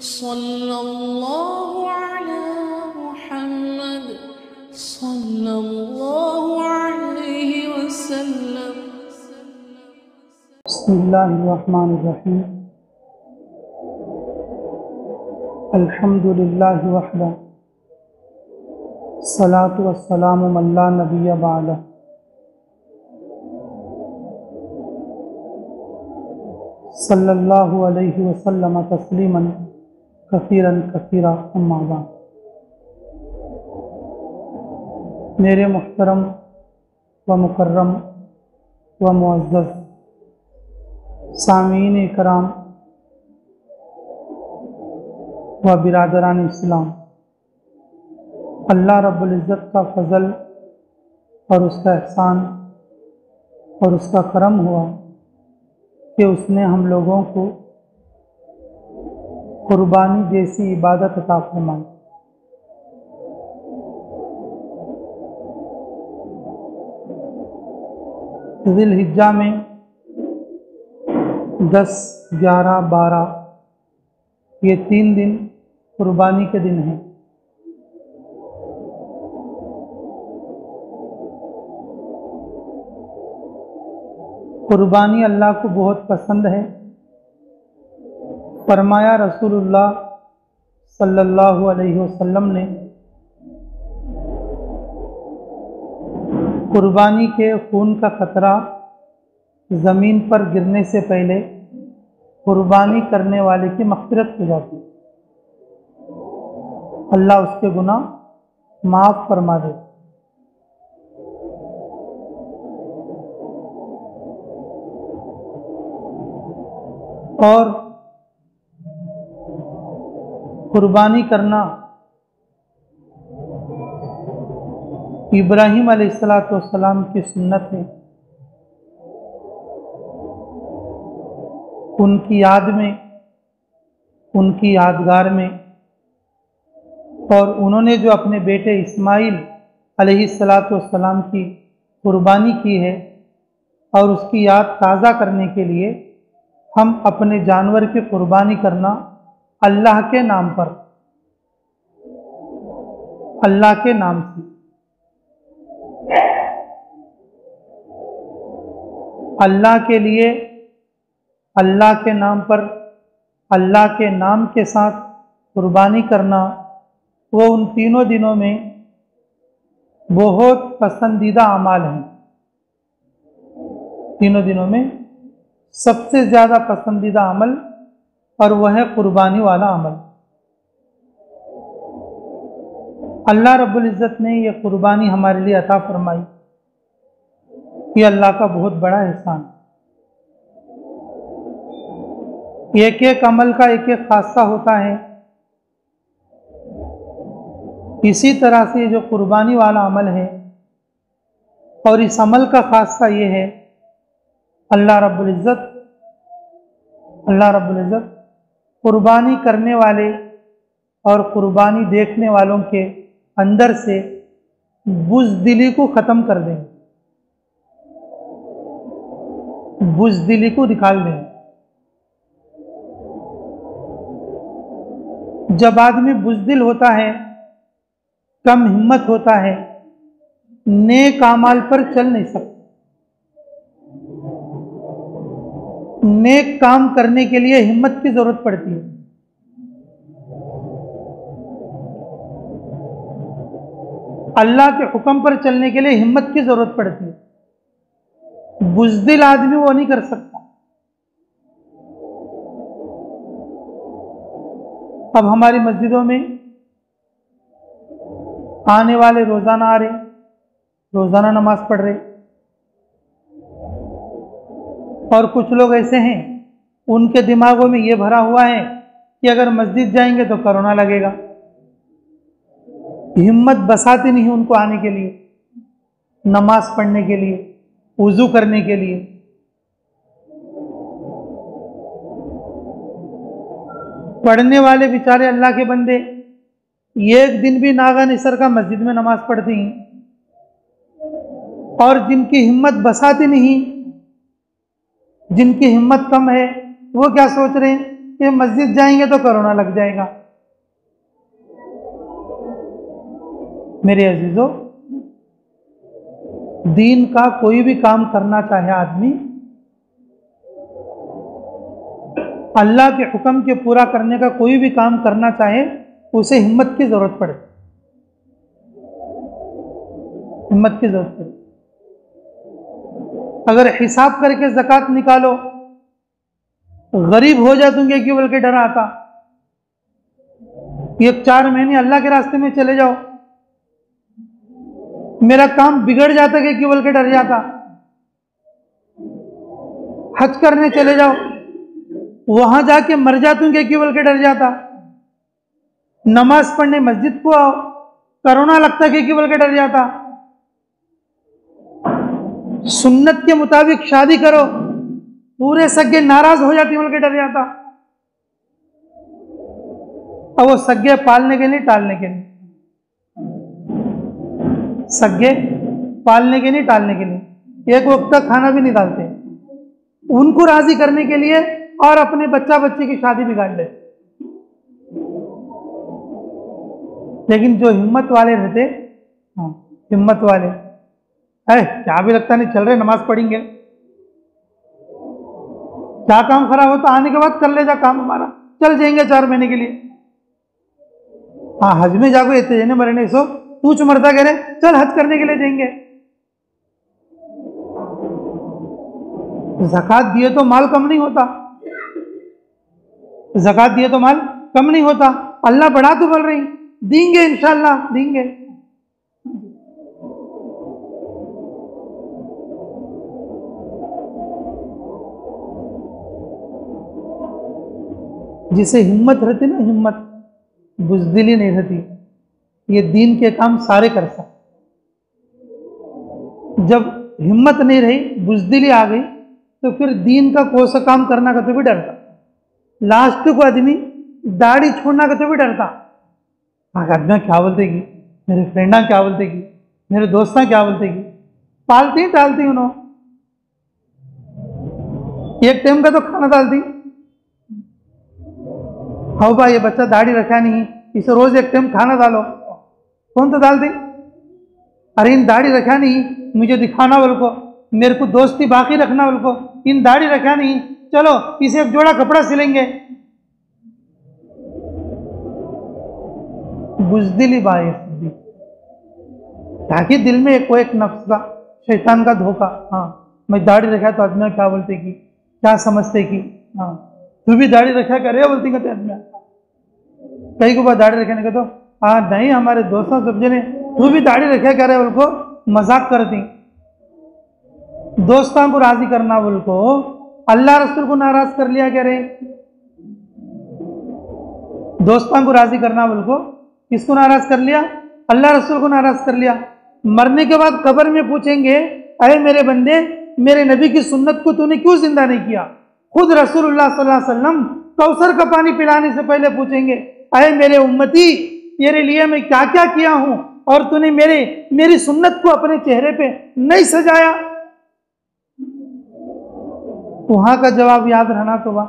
सल्लल्लाहु अला मुहम्मद सल्लल्लाहु अलैहि वसल्लम। बिस्मिल्लाहिर्रहमानिर्रहीम। अल्हम्दुलिल्लाहि वहदा सलातु वस्सलामु अला नबिय्य बअदा। सल्लल्लाहु अलैहि वसल्लम तस्लीमन कसीरन कसीरा अम्मा बाद। मेरे मुहतरम व मुकर्रम व मुअज़्ज़ज़ सामीन इकराम व बिरादरान इस्लाम, अल्लाह रब्बुल इज़्ज़त का फ़ज़ल और उसका एहसान और उसका करम हुआ कि उसने हम लोगों को कुर्बानी जैसी इबादत अता फरमाई। ज़िलहिज्जा में 10, 11, 12 ये 3 दिन कुर्बानी के दिन हैं। कुर्बानी अल्लाह को बहुत पसंद है। फरमाया रसूलुल्लाह सल्लल्लाहु अलैहि वसल्लम ने, कुर्बानी के खून का खतरा ज़मीन पर गिरने से पहले कुर्बानी करने वाले की मग़फ़िरत हो जाती है, अल्लाह उसके गुनाह माफ़ फरमा दे। और कुर्बानी करना इब्राहीम अलैहिस्सलाम की सुन्नत है। उनकी याद में, उनकी यादगार में, और उन्होंने जो अपने बेटे इस्माइल अलैहिस्सलाम की कुर्बानी की है, और उसकी याद ताज़ा करने के लिए हम अपने जानवर की कुर्बानी करना अल्लाह के नाम पर, अल्लाह के नाम से, अल्लाह के लिए, अल्लाह के नाम पर, अल्लाह के नाम के साथ कुर्बानी करना, वो उन तीनों दिनों में बहुत पसंदीदा अमाल है। तीनों दिनों में सबसे ज़्यादा पसंदीदा अमल, और वह है कुर्बानी वाला अमल। अल्लाह रब्बुल इज़्ज़त ने यह कुर्बानी हमारे लिए अता फरमाई, ये अल्लाह का बहुत बड़ा एहसान। एक एक अमल का एक एक खासा होता है। इसी तरह से जो कुर्बानी वाला अमल है, और इस अमल का खासा ये है, अल्लाह रब्बुल इज़्ज़त कुर्बानी करने वाले और कुर्बानी देखने वालों के अंदर से बुज़दिली को ख़त्म कर देंगे, बुज़दिली को निकाल देंगे। जब आदमी बुज़दिल होता है, कम हिम्मत होता है, नेक अमाल पर चल नहीं सकता। नेक काम करने के लिए हिम्मत की जरूरत पड़ती है। अल्लाह के हुक्म पर चलने के लिए हिम्मत की जरूरत पड़ती है। बुज़दिल आदमी वो नहीं कर सकता। अब हमारी मस्जिदों में आने वाले रोज़ाना आ रहे, रोज़ाना नमाज पढ़ रहे, और कुछ लोग ऐसे हैं, उनके दिमागों में ये भरा हुआ है कि अगर मस्जिद जाएंगे तो कोरोना लगेगा। हिम्मत बसाती नहीं उनको आने के लिए, नमाज पढ़ने के लिए, वुज़ू करने के लिए। पढ़ने वाले बेचारे अल्लाह के बंदे एक दिन भी नागा निसर का मस्जिद में नमाज पढ़ती हैं, और जिनकी हिम्मत बसाती नहीं, जिनकी हिम्मत कम है, वो क्या सोच रहे हैं कि मस्जिद जाएंगे तो कोरोना लग जाएगा। मेरे अजीजों, दीन का कोई भी काम करना चाहे आदमी, अल्लाह के हुक्म के पूरा करने का कोई भी काम करना चाहे, उसे हिम्मत की जरूरत पड़े, हिम्मत की जरूरत पड़े। अगर हिसाब करके ज़कात निकालो, गरीब हो जातूंगे कि बोल के डर आता, ये 4 महीने अल्लाह के रास्ते में चले जाओ, मेरा काम बिगड़ जाता कि बोल के डर जाता। हज करने चले जाओ, वहां जाके मर जातूंगे कि बोल के डर जाता। नमाज पढ़ने मस्जिद को आओ, कोरोना लगता कि बोल के डर जाता। सुन्नत के मुताबिक शादी करो, पूरे सगे नाराज हो जाती बोल के डर जाता। अब वो सगे पालने के लिए टालने के लिए, सगे पालने के लिए टालने के लिए, एक वक्त का खाना भी नहीं डालते, उनको राजी करने के लिए, और अपने बच्चा बच्चे की शादी बिगाड़ ले। लेकिन जो हिम्मत वाले रहते, हिम्मत वाले, है क्या भी लगता नहीं, चल रहे नमाज पढ़ेंगे, क्या काम खराब होता, आने के बाद कर ले जा काम हमारा, चल जाएंगे 4 महीने के लिए। हाँ, हज में जाको इतने मरने सो तू चुमरता कह रहे, चल हज करने के लिए जाएंगे। ज़कात दिए तो माल कम नहीं होता, ज़कात दिए तो माल कम नहीं होता। अल्लाह बढ़ा तो बोल रही, देंगे इंशाअल्लाह देंगे। जिसे हिम्मत रहती ना, हिम्मत, बुज़दिली नहीं रहती, ये दीन के काम सारे कर सकते। जब हिम्मत नहीं रही, बुज़दिली आ गई, तो फिर दीन का कोई सा काम करना का तो भी डरता। लास्ट को आदमी दाढ़ी छोड़ना का तो भी डरता। आदमी क्या बोलतेगी, मेरे फ्रेंडा क्या बोलतेगी, मेरे दोस्ता क्या बोलतेगी, पालती टालती उन्होंने, एक टाइम का तो खाना डालती। हाँ भाई, ये बच्चा दाढ़ी रखा नहीं, इसे रोज एक टाइम खाना डालो, कौन तो डाल दी। अरे इन दाढ़ी रखा नहीं, मुझे दिखाना बोल को, मेरे को दोस्ती बाकी रखना बोल को, इन दाढ़ी रखा नहीं, चलो इसे एक जोड़ा कपड़ा सिलेंगे। बुज़दिली बायस दी, ताकि दिल में कोई एक नफ्स का, शैतान का धोखा, हाँ मैं दाढ़ी रखा तो आदमी क्या बोलते कि, क्या समझते कि, हाँ तू भी दाढ़ी रखा करे बोलती कहते आदमी। कई को बात दाढ़ी रखने का तो, हाँ नहीं हमारे दोस्तों सब जने तू भी दाढ़ी रखा करे बोल को मजाक करती। दोस्तों को राजी करना बोल को, अल्लाह रसूल को नाराज कर लिया कह रहे। दोस्तों को राजी करना बोल को किसको नाराज कर लिया, अल्लाह रसूल को नाराज कर लिया। मरने के बाद कब्र में पूछेंगे, अरे मेरे बंदे, मेरे नबी की सुन्नत को तूने क्यों जिंदा नहीं किया। खुद रसूलुल्लाह सल्लल्लाहु अलैहि वसल्लम कौसर का पानी पिलाने से पहले पूछेंगे, अरे मेरे उम्मती, तेरे लिए मैं क्या क्या किया हूं और तूने मेरी सुन्नत को अपने चेहरे पे नहीं सजाया। वहां का जवाब याद रहना तो वाह।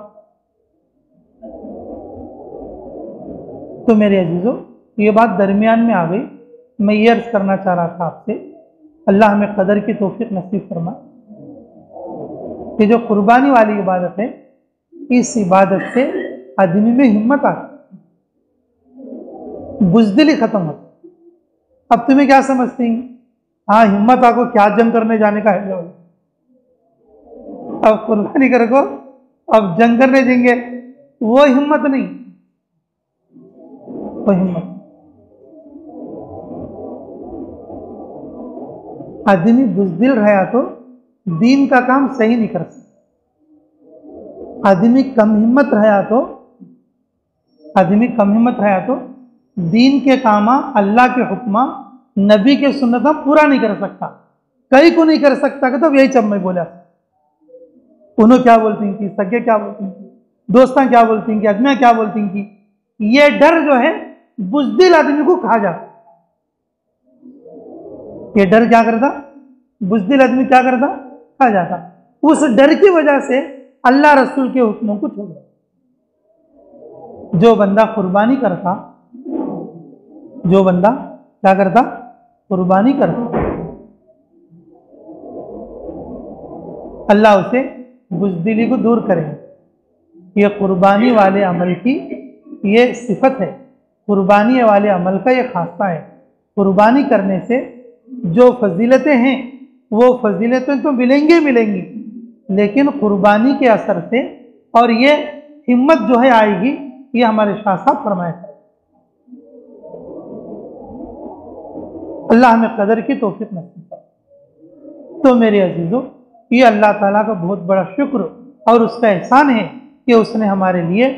तो मेरे अजीजों, ये बात दरमियान में आ गई, मैं ये अर्ज करना चाह रहा था आपसे, अल्लाह हमें कदर की तौफीक नसीब फरमा कि जो कुर्बानी वाली इबादत है, इस इबादत से आदमी में हिम्मत आती, बुज़दिली खत्म होती। अब तुम्हें क्या समझती, हाँ हिम्मत आपको क्या जंग करने जाने का है, अब कुर्बानी कर को अब जंग करने देंगे, वो हिम्मत नहीं, वो हिम्मत। आदमी बुज़दिल रहा तो दीन का काम सही नहीं कर सकता। आदमी कम हिम्मत रहा तो दीन के काम, अल्लाह के हुक्म, नबी के सुन्नत पूरा नहीं कर सकता। कई को नहीं कर सकता कि तो यही चब मैं बोला, उन्होंने क्या बोलती थी, सगे क्या बोलती थी, दोस्तां क्या बोलती थी, आदमियां क्या बोलती थी। ये डर जो है बुज़दिल आदमी को खा जाता। ये डर क्या करता, बुज़दिल आदमी क्या करता, खा जाता। उस डर की वजह से अल्लाह रसूल के हुक्मों को छोड़, जो बंदा कुर्बानी करता, जो बंदा क्या करता, कुर्बानी करता, अल्लाह उसे बुज़दिली को दूर करेगा। ये कुर्बानी वाले अमल की ये सिफत है, कुर्बानी वाले अमल का ये खासा है। कुर्बानी करने से जो फजीलतें हैं वो फजीलतें तो मिलेंगी मिलेंगी, लेकिन कुर्बानी के असर से और ये हिम्मत जो है आएगी, ये हमारे शाह साहब फरमाया है। अल्लाह हमें कदर की तौफीक नसीब करे। तो मेरे अजीजों, ये अल्लाह ताला का बहुत बड़ा शुक्र और उसका एहसान है कि उसने हमारे लिए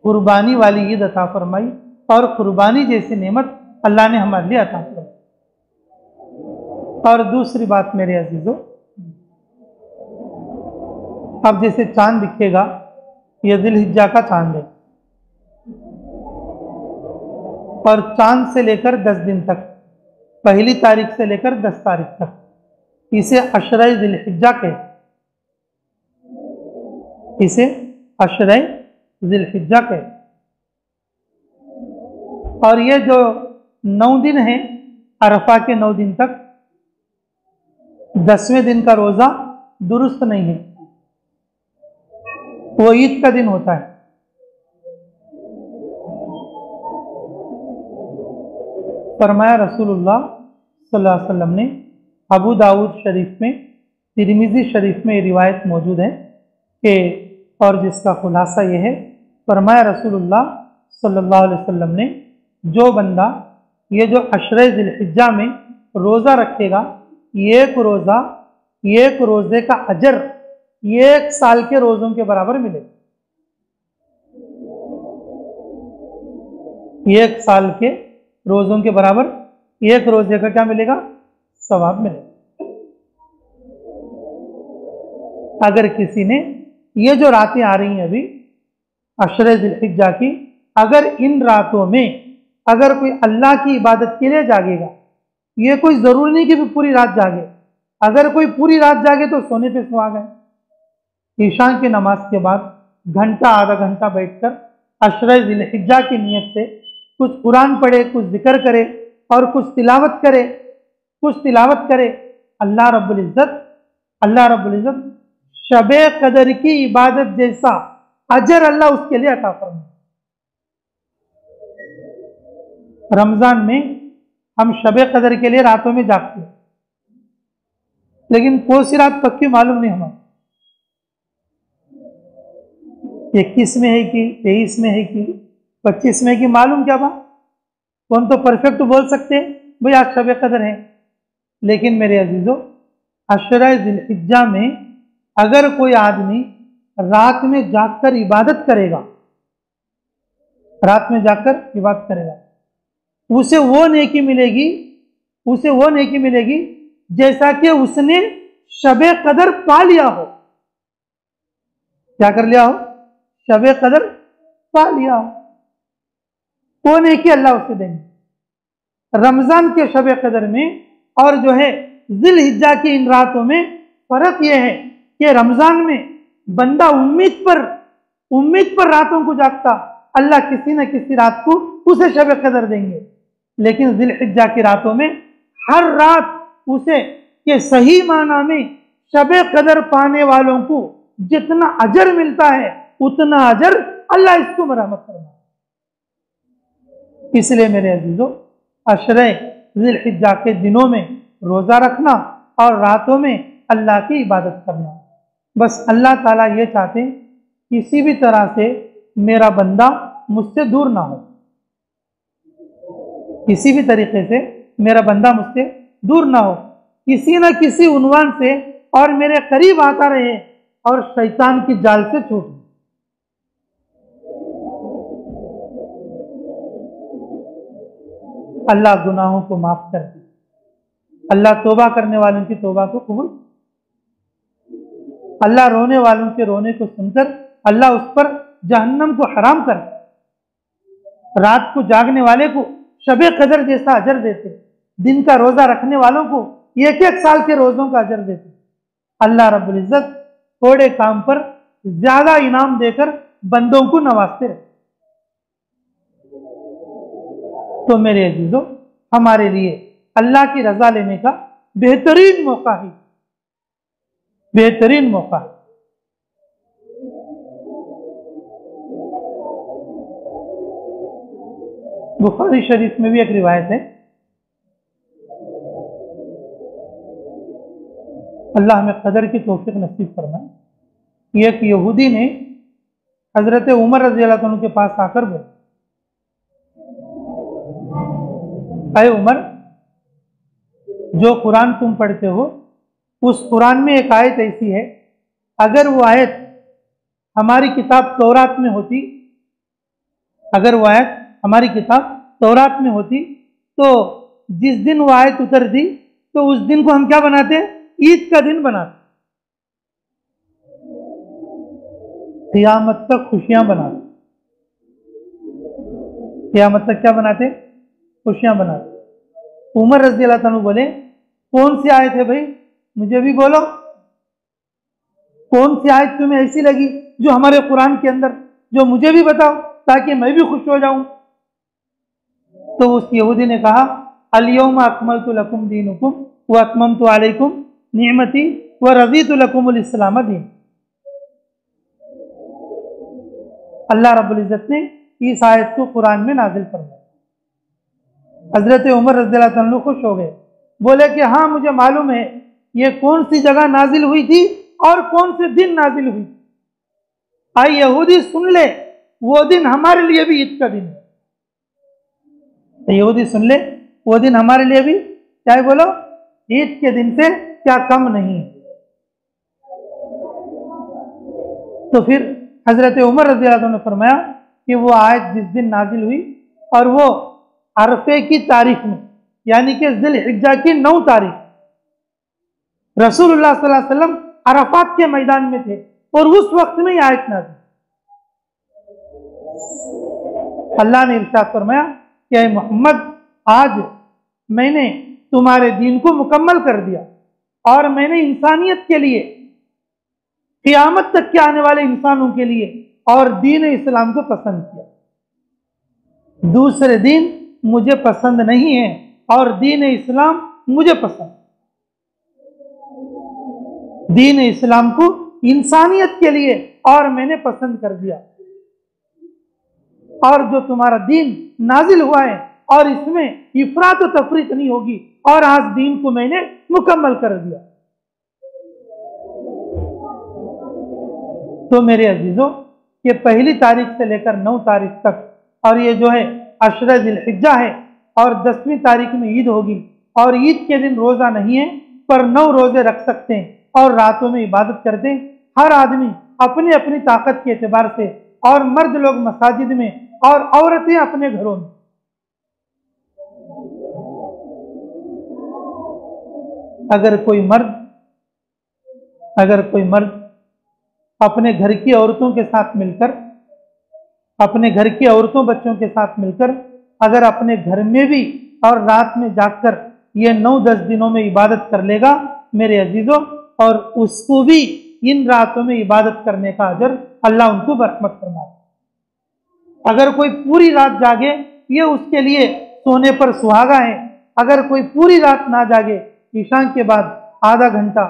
कुर्बानी वाली ईद अता फरमाई और कुर्बानी जैसी नेमत अल्लाह ने हमारे लिए अता फरमाई। और दूसरी बात मेरे अजीजों, अब जैसे चांद दिखेगा, ये जिलहिज्जा का चांद है और चांद से लेकर 10 दिन तक, पहली तारीख से लेकर 10 तारीख तक, इसे अशरे जिलहिज्जा कहते, इसे अशरे जिलहिज्जा कहते। और ये जो 9 दिन हैं, अरफा के 9 दिन तक, 10वें दिन का रोजा दुरुस्त नहीं है, वो ईद का दिन होता है। फरमाया रसूलुल्लाह सल्लल्लाहु अलैहि वसल्लम ने, अबू दाऊद शरीफ में, तिरमिज़ी शरीफ में ये रिवायत मौजूद है कि, और जिसका खुलासा ये है, फरमाया रसूलुल्लाह सल्लल्लाहु अलैहि वसल्लम ने, जो बंदा ये जो अशरे जिलहिज्जा में रोज़ा रखेगा, एक रोज़े का अजर 1 साल के रोज़ों के बराबर मिलेगा। 1 साल के रोज़ों के बराबर एक रोज़े का क्या मिलेगा, सवाब मिलेगा। अगर किसी ने ये जो रातें आ रही हैं अभी अशरे जिलहिज्जा की, अगर इन रातों में अगर कोई अल्लाह की इबादत के लिए जागेगा, ये कोई ज़रूरी नहीं कि पूरी रात जागे, अगर कोई पूरी रात जागे तो सोने पे सुहा गए। ईशा की नमाज के बाद घंटा आधा घंटा बैठकर अशरे जिलहिज्जा की नीयत से कुछ कुरान पढ़े, कुछ जिक्र करे और कुछ तिलावत करे, अल्लाह रब्बुल इज़्ज़त शबे कदर की इबादत जैसा अजर अल्लाह उसके लिए अता फरमाए। रमजान में हम शबे कदर के लिए रातों में जागते हैं, लेकिन कौन सी रात पक्की मालूम नहीं हमें, 21 में है कि 23 में है कि 25 में है कि मालूम क्या बात। कौन तो परफेक्ट बोल सकते हैं भाई आज शबे कदर है, लेकिन मेरे अजीजों, अशरे जिलहिज्जा में अगर कोई आदमी रात में जागकर इबादत करेगा, उसे वो नेकी मिलेगी जैसा कि उसने शबे कदर पा लिया हो। क्या कर लिया हो? शबे कदर पा लिया हो, वो नेकी अल्लाह उसे देंगे। रमजान के शबे कदर में और जो है जिलहिज्जा की इन रातों में फर्क यह है कि रमजान में बंदा उम्मीद पर रातों को जागता, अल्लाह किसी न किसी रात को उसे शबे कदर देंगे। लेकिन जिलहिज्जा की रातों में हर रात उसे के सही माना में शबे कदर पाने वालों को जितना अजर मिलता है, उतना अजर अल्लाह इसको मरहमत फरमाए। इसलिए मेरे अजीजों, अशरे जिलहिज्जा के दिनों में रोज़ा रखना और रातों में अल्लाह की इबादत करना, बस अल्लाह ताला ये चाहते हैं किसी भी तरह से मेरा बंदा मुझसे दूर ना हो, किसी भी तरीके से मेरा बंदा मुझसे दूर ना हो, किसी न किसी उन्वान से और मेरे करीब आता रहे और शैतान की जाल से छूट। अल्लाह गुनाहों को माफ कर दे, अल्लाह तौबा करने वालों की तौबा को कबूल, अल्लाह रोने वालों के रोने को सुनकर अल्लाह उस पर जहन्नम को हराम कर, रात को जागने वाले को शबे कदर जैसा अजर देते, दिन का रोजा रखने वालों को 1-1 साल के रोजों का अजर देते। अल्लाह रब्बुल इज्जत थोड़े काम पर ज्यादा इनाम देकर बंदों को नवाजते रहते। तो मेरे अजीजों, हमारे लिए अल्लाह की रजा लेने का बेहतरीन मौका है, बेहतरीन मौका है। बुखारी शरीफ में भी एक रिवायत है, अल्लाह हमें कदर की तौफीक नसीब फरमाए। एक यहूदी ने हजरत उमर रज़ी अल्लाह अन्हु के पास आकर बोला, अय उमर, जो कुरान तुम पढ़ते हो उस कुरान में एक आयत ऐसी है, अगर वो आयत हमारी किताब तौरात में होती, अगर वो आयत हमारी किताब तौरात में होती तो जिस दिन वो आयत उतरती तो उस दिन को हम क्या बनाते? ईद का दिन बनाते, क़यामत तक खुशियां बनाते, क़यामत तक क्या बनाते? खुशियां बनाते। उमर रज़ी अल्लाह अन्हु बोले, कौन सी आयत है भाई, मुझे भी बोलो, कौन सी आयत तुम्हें ऐसी लगी जो हमारे कुरान के अंदर, जो मुझे भी बताओ ताकि मैं भी खुश हो जाऊं। तो उस यहूदी ने कहा, अल-यौमा अकमलतु लकुम दीनुकुम व अतममतु अलैकुम निअमती व रज़ीतु लकुमुल इस्लाम दीन। अल्लाह रब्बुल इज्जत ने इस आयत को कुरान में नाजिल फरमाया। हजरत उमर रज़ियल्लाहु अन्हु खुश हो गए, बोले कि हाँ, मुझे मालूम है ये कौन सी जगह नाजिल हुई थी और कौन से दिन नाजिल हुई। आई यहूदी सुन ले, वो दिन हमारे लिए भी ईद का दिन है। यहूदी सुन ले, वो दिन हमारे लिए भी क्या है, बोलो, ईद के दिन से क्या कम नहीं। तो फिर हजरत उमर रज़ी अल्लाह अन्हु ने फरमाया कि वो आयत जिस दिन नाजिल हुई और वो अरफे की तारीख में, यानी कि ज़िल-हिज्जा की 9 तारीख, रसूलुल्लाह सल्लल्लाहु अलैहि वसल्लम अरफात के मैदान में थे और उस वक्त में यह आयत नाज़िल। अल्लाह ने इरशाद फरमाया कि मोहम्मद, आज मैंने तुम्हारे दीन को मुकम्मल कर दिया और मैंने इंसानियत के लिए, क़यामत तक के आने वाले इंसानों के लिए और दीन इस्लाम को पसंद किया। दूसरे दिन मुझे पसंद नहीं है और दीन इस्लाम मुझे पसंद। दीन इस्लाम को इंसानियत के लिए और मैंने पसंद कर दिया, और जो तुम्हारा दीन नाजिल हुआ है और इसमें इफरात व तफरीत नहीं होगी, और आज दीन को मैंने मुकम्मल कर दिया। तो मेरे अजीजों, ये 1 तारीख से लेकर 9 तारीख तक, और ये जो है अशरा ज़िल-हिज्जा है, और 10वीं तारीख में ईद होगी, और ईद के दिन रोज़ा नहीं है पर 9 रोज़े रख सकते हैं और रातों में इबादत करते हैं। हर आदमी अपनी अपनी ताकत के एतबार से, और मर्द लोग मसाजिद में और औरतें अपने घरों में। अगर कोई मर्द अपने घर की औरतों के साथ मिलकर, अपने घर की औरतों बच्चों के साथ मिलकर, अगर अपने घर में भी और रात में जाकर ये 9-10 दिनों में इबादत कर लेगा मेरे अजीजों, और उसको भी इन रातों में इबादत करने का अजर अल्लाह उनको बरकत फरमाए। अगर कोई पूरी रात जागे, ये उसके लिए सोने पर सुहागा है। अगर कोई पूरी रात ना जागे, ईशा के बाद आधा घंटा,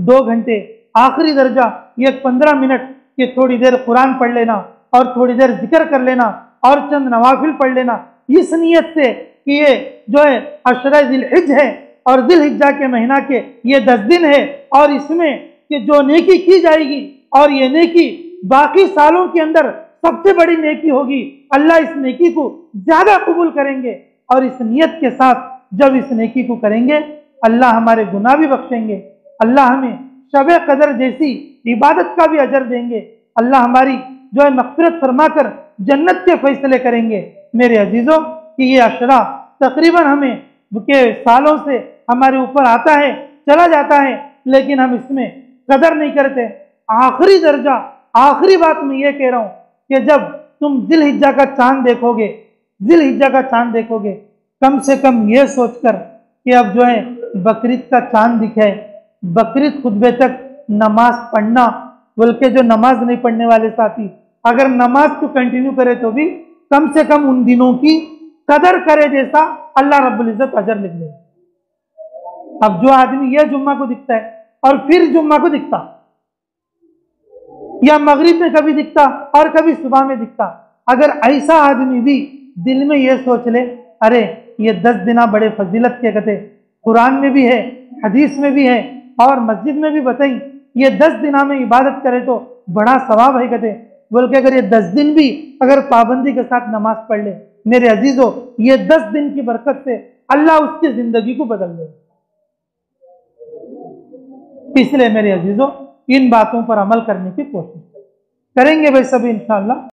2 घंटे, आखिरी दर्जा ये 15 मिनट के थोड़ी देर कुरान पढ़ लेना और थोड़ी देर जिक्र कर लेना और चंद नवाफिल पढ़ लेना, इस नियत से कि ये जो है अशरा ज़िल-हिज्ज है और ज़िल-हिज्जा के महीना के ये 10 दिन है, और इसमें कि जो नेकी की जाएगी और ये नेकी बाकी सालों के अंदर सबसे बड़ी नेकी होगी, अल्लाह इस नेकी को ज्यादा कबूल करेंगे। और इस नियत के साथ जब इस नेकी को करेंगे, अल्लाह हमारे गुनाह भी बख्शेंगे, अल्लाह हमें शब-ए कदर जैसी इबादत का भी अजर देंगे, अल्लाह हमारी जो है मग़फ़िरत फरमाकर जन्नत के फैसले करेंगे। मेरे अजीज़ों, कि ये अशरा तकरीबन हमें के सालों से हमारे ऊपर आता है, चला जाता है, लेकिन हम इसमें कदर नहीं करते। आखिरी दर्जा, आखिरी बात मैं ये कह रहा हूँ कि जब तुम ज़िल-हिज्जा का चांद देखोगे, ज़िल-हिज्जा का चांद देखोगे, कम से कम ये सोचकर कि अब जो है बकरीद का चांद दिखे, बकरीद खुतबे तक नमाज पढ़ना, बल्कि जो नमाज नहीं पढ़ने वाले साथी अगर नमाज को कंटिन्यू करे तो भी कम से कम उन दिनों की कदर करे जैसा अल्लाह रब्बुल इज्जत अजर लिख दे। अब जो आदमी यह जुम्मा को दिखता है और फिर जुम्मा को दिखता, या मगरिब में कभी दिखता और कभी सुबह में दिखता, अगर ऐसा आदमी भी दिल में यह सोच ले, अरे ये 10 दिना बड़े फजीलत के कहते, कुरान में भी है, हदीस में भी है और मस्जिद में भी बताई, ये 10 दिना में इबादत करे तो बड़ा सवाब है कहते, बोल के अगर ये 10 दिन भी अगर पाबंदी के साथ नमाज पढ़ ले, मेरे अजीजों, ये 10 दिन की बरकत से अल्लाह उसकी जिंदगी को बदल दे। इसलिए मेरे अजीजों, इन बातों पर अमल करने की कोशिश करेंगे भाई सभी इंशाअल्लाह।